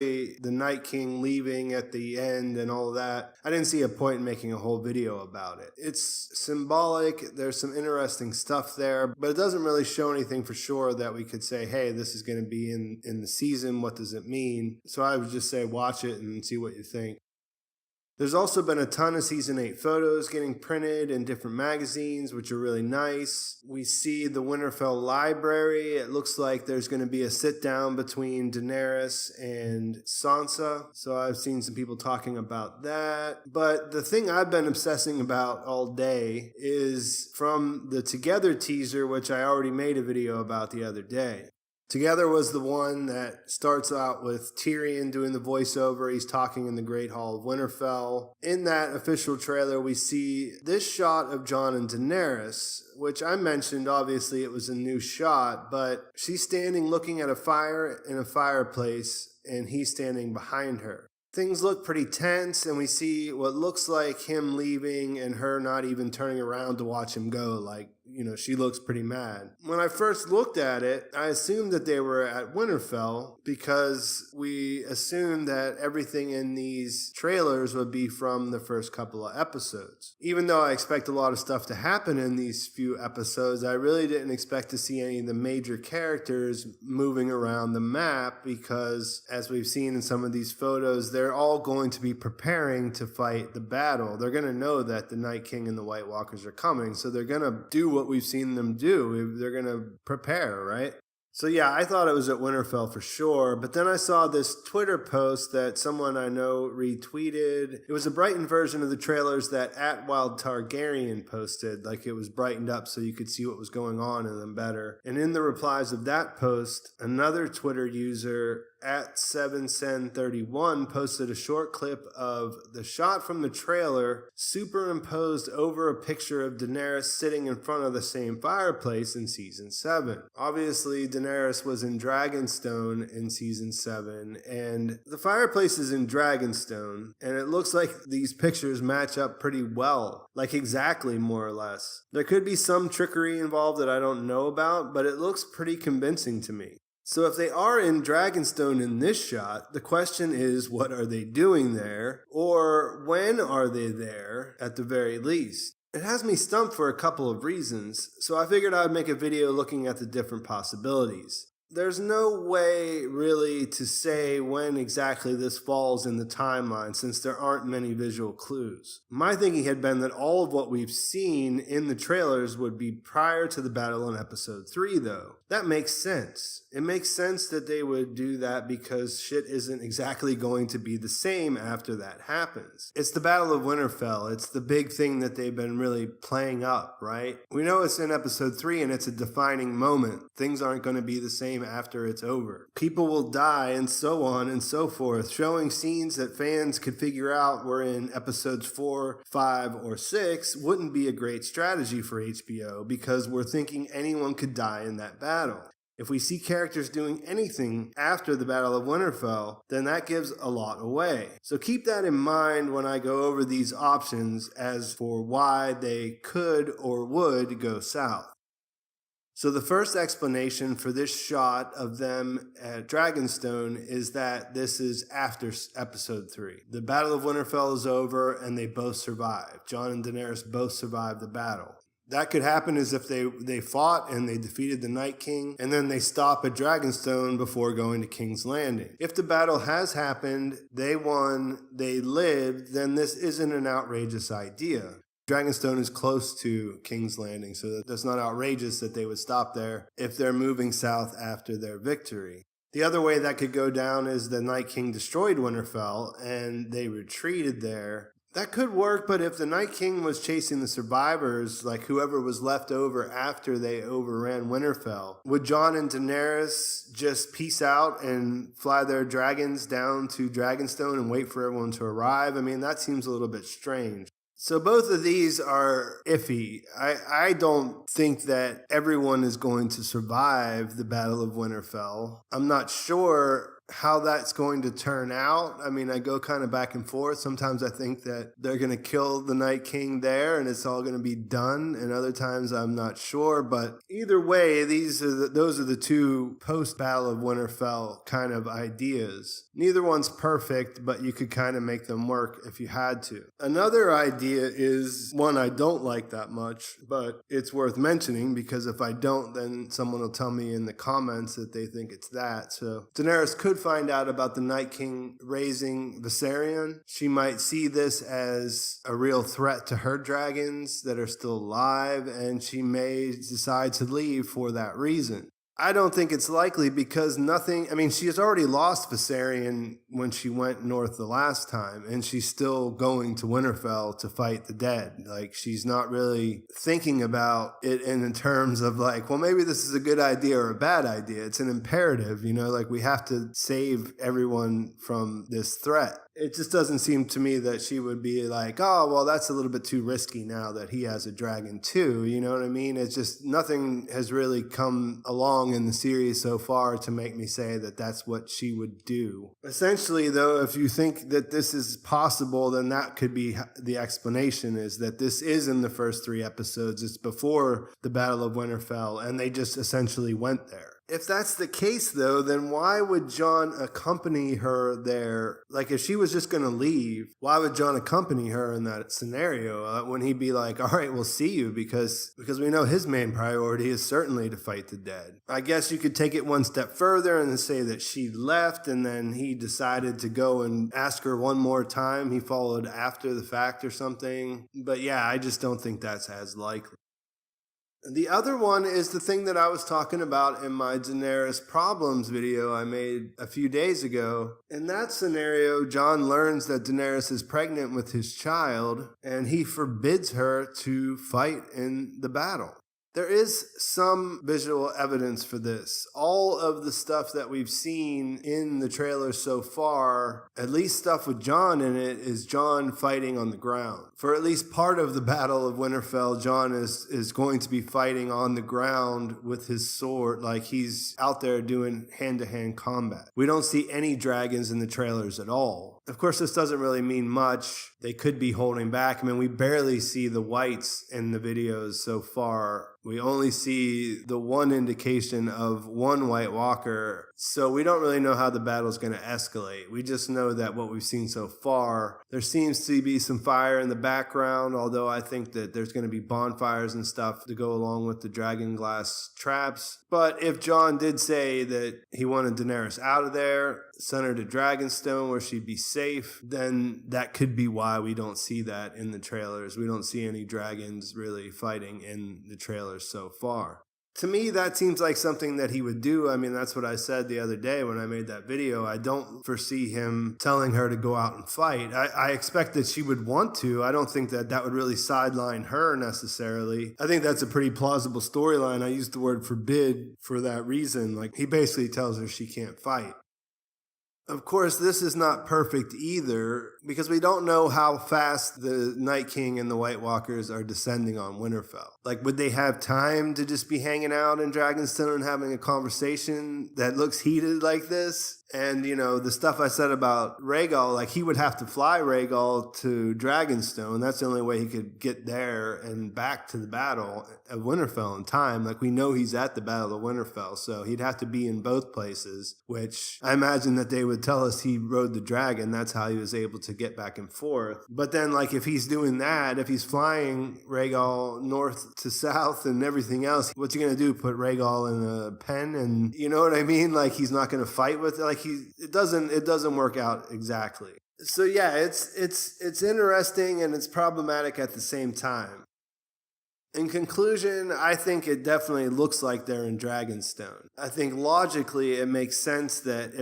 the Night King leaving at the end and all of that, I didn't see a point in making a whole video about it. It's symbolic, there's some interesting stuff there, but it doesn't really show anything for sure that we could say, hey, this is going to be in the season, what does it mean? So I would just say watch it and see what you think. There's also been a ton of Season 8 photos getting printed in different magazines, which are really nice. We see the Winterfell library. It looks like there's going to be a sit-down between Daenerys and Sansa. So I've seen some people talking about that. But the thing I've been obsessing about all day is from the Together teaser, which I already made a video about the other day. Together was the one that starts out with Tyrion doing the voiceover. He's talking in the Great Hall of Winterfell. In that official trailer, we see this shot of Jon and Daenerys, which I mentioned, obviously it was a new shot, but she's standing looking at a fire in a fireplace, and he's standing behind her. Things look pretty tense, and we see what looks like him leaving and her not even turning around to watch him go. Like, she looks pretty mad. When I first looked at it, I assumed that they were at Winterfell because we assumed that everything in these trailers would be from the first couple of episodes. Even though I expect a lot of stuff to happen in these few episodes, I really didn't expect to see any of the major characters moving around the map because, as we've seen in some of these photos, they're all going to be preparing to fight the battle. They're going to know that the Night King and the White Walkers are coming, so they're going to do what we've seen them do. They're going to prepare, right? So yeah, I thought it was at Winterfell for sure, but then I saw this Twitter post that someone I know retweeted. It was a brightened version of the trailers that @Wild Targaryen posted, like it was brightened up so you could see what was going on in them better. And in the replies of that post, another Twitter user @7sen31 posted a short clip of the shot from the trailer superimposed over a picture of Daenerys sitting in front of the same fireplace in Season 7. Obviously, Daenerys was in Dragonstone in Season 7, and the fireplace is in Dragonstone, and it looks like these pictures match up pretty well, like exactly more or less. There could be some trickery involved that I don't know about, but it looks pretty convincing to me. So if they are in Dragonstone in this shot, the question is, what are they doing there? Or when are they there, at the very least? It has me stumped for a couple of reasons, so I figured I'd make a video looking at the different possibilities. There's no way really to say when exactly this falls in the timeline since there aren't many visual clues. My thinking had been that all of what we've seen in the trailers would be prior to the battle in episode 3 though. That makes sense. It makes sense that they would do that because shit isn't exactly going to be the same after that happens. It's the Battle of Winterfell. It's the big thing that they've been really playing up, right? We know it's in episode 3 and it's a defining moment. Things aren't going to be the same after it's over. People will die and so on and so forth, showing scenes that fans could figure out were in episodes 4, 5, or 6 wouldn't be a great strategy for HBO because we're thinking anyone could die in that battle. If we see characters doing anything after the Battle of Winterfell, then that gives a lot away. So keep that in mind when I go over these options as for why they could or would go south. So the first explanation for this shot of them at Dragonstone is that this is after episode 3. The Battle of Winterfell is over and they both survive. Jon and Daenerys both survived the battle. That could happen as if they fought and they defeated the Night King, and then they stop at Dragonstone before going to King's Landing. If the battle has happened, they won, they lived, then this isn't an outrageous idea. Dragonstone is close to King's Landing, so that's not outrageous that they would stop there if they're moving south after their victory. The other way that could go down is the Night King destroyed Winterfell and they retreated there. That could work, but if the Night King was chasing the survivors, like whoever was left over after they overran Winterfell, would Jon and Daenerys just peace out and fly their dragons down to Dragonstone and wait for everyone to arrive? I mean, that seems a little bit strange. So both of these are iffy. I don't think that everyone is going to survive the Battle of Winterfell. I'm not sure how that's going to turn out. I mean, I go kind of back and forth. Sometimes I think that they're going to kill the Night King there and it's all going to be done. And other times I'm not sure. But either way, those are the two post-Battle of Winterfell kind of ideas. Neither one's perfect, but you could kind of make them work if you had to. Another idea is one I don't like that much, but it's worth mentioning because if I don't, then someone will tell me in the comments that they think it's that. So Daenerys could find out about the Night King raising Viserion. She might see this as a real threat to her dragons that are still alive, and she may decide to leave for that reason. I don't think it's likely because she has already lost Viserion when she went north the last time, and she's still going to Winterfell to fight the dead. Like, she's not really thinking about it in terms of like, well, maybe this is a good idea or a bad idea. It's an imperative, like we have to save everyone from this threat. It just doesn't seem to me that she would be like, oh, well, that's a little bit too risky now that he has a dragon too. You know what I mean? It's just nothing has really come along in the series so far to make me say that that's what she would do. Essentially, though, if you think that this is possible, then that could be the explanation, is that this is in the first 3 episodes. It's before the Battle of Winterfell, and they just essentially went there. If that's the case, though, then why would Jon accompany her there? Like, if she was just going to leave, why would Jon accompany her in that scenario? When he'd be like, all right, we'll see you, because we know his main priority is certainly to fight the dead. I guess you could take it one step further and say that she left and then he decided to go and ask her one more time. He followed after the fact or something. But yeah, I just don't think that's as likely. The other one is the thing that I was talking about in my Daenerys Problems video I made a few days ago. In that scenario, Jon learns that Daenerys is pregnant with his child, and he forbids her to fight in the battle. There is some visual evidence for this. All of the stuff that we've seen in the trailer so far, at least stuff with Jon in it, is Jon fighting on the ground. For at least part of the Battle of Winterfell, Jon is going to be fighting on the ground with his sword, like he's out there doing hand-to-hand combat. We don't see any dragons in the trailers at all. Of course, this doesn't really mean much. They could be holding back. I mean, we barely see the whites in the videos so far. We only see the one indication of one White Walker, so we don't really know how the battle's going to escalate. We just know that what we've seen so far, there seems to be some fire in the background, although I think that there's going to be bonfires and stuff to go along with the dragon glass traps. But if Jon did say that he wanted Daenerys out of there, send her to Dragonstone where she'd be safe, then that could be why we don't see that in the trailers. We don't see any dragons really fighting in the trailers so far. To me, that seems like something that he would do. I mean, that's what I said the other day when I made that video. I don't foresee him telling her to go out and fight. I expect that she would want to. I don't think that would really sideline her necessarily. I think that's a pretty plausible storyline. I used the word forbid for that reason. Like, he basically tells her she can't fight. Of course, this is not perfect either, because we don't know how fast the Night King and the White Walkers are descending on Winterfell. Like, would they have time to just be hanging out in Dragonstone and having a conversation that looks heated like this? And, the stuff I said about Rhaegal, like, he would have to fly Rhaegal to Dragonstone. That's the only way he could get there and back to the Battle of Winterfell in time. Like, we know he's at the Battle of Winterfell, so he'd have to be in both places, which I imagine that they would tell us he rode the dragon. That's how he was able to get back and forth. But then, like, if he's doing that, if he's flying Rhaegal north to south and everything else, what's he going to do? Put Rhaegal in a pen? And you know what I mean? Like, he's not going to fight with it. Like, it doesn't work out exactly. So yeah, it's interesting and it's problematic at the same time. In conclusion, I think it definitely looks like they're in Dragonstone. I think logically it makes sense that